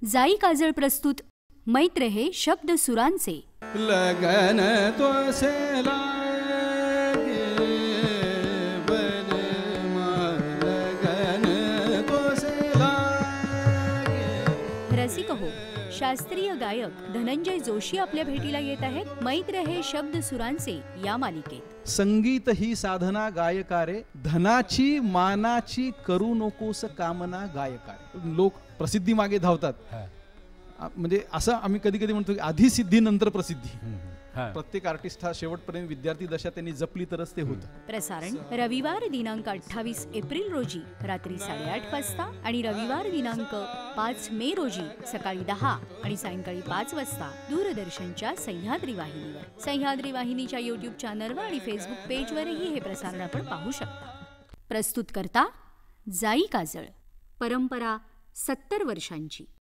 जाई काजळ प्रस्तुत मैत्र हे शब्द सुरांचे। लगन तो से लागे बनमा, लगन तो से लागे। रसिक हो, शास्त्रीय गायक धनंजय जोशी आपल्या भेटीला येत आहेत मैत्र हे शब्द सुरांचे या मालिकेत। संगीत ही साधना गायकारे, धनाची मानाची करू नकोस कामना गायकारे। लोक प्रसिद्धी मागे धावतात, म्हणजे असं आम्ही कधी कधी म्हणतो की आधी सिद्धी नंतर प्रसिद्धी। प्रत्येक आर्टिस्ट हा शेवटपर्यंत विद्यार्थी दशा त्यांनी जपली तरच ते होतं। प्रसारण रविवार दिनांक 28 एप्रिल रोजी रात्री 8:30 वाजता आणि रविवार दिनांक 5 मे रोजी सकाळी 10 आणि सायंकाळी 5 वाजता दूरदर्शनच्या सह्याद्री वाहिनीवर। सह्याद्री वाहिनीच्या YouTube चॅनलवर आणि फेसबुक पेजवरही हे प्रसारण आपण पाहू शकता। प्रस्तुत करता जाई काजळ, परंपरा 70 वर्षांची।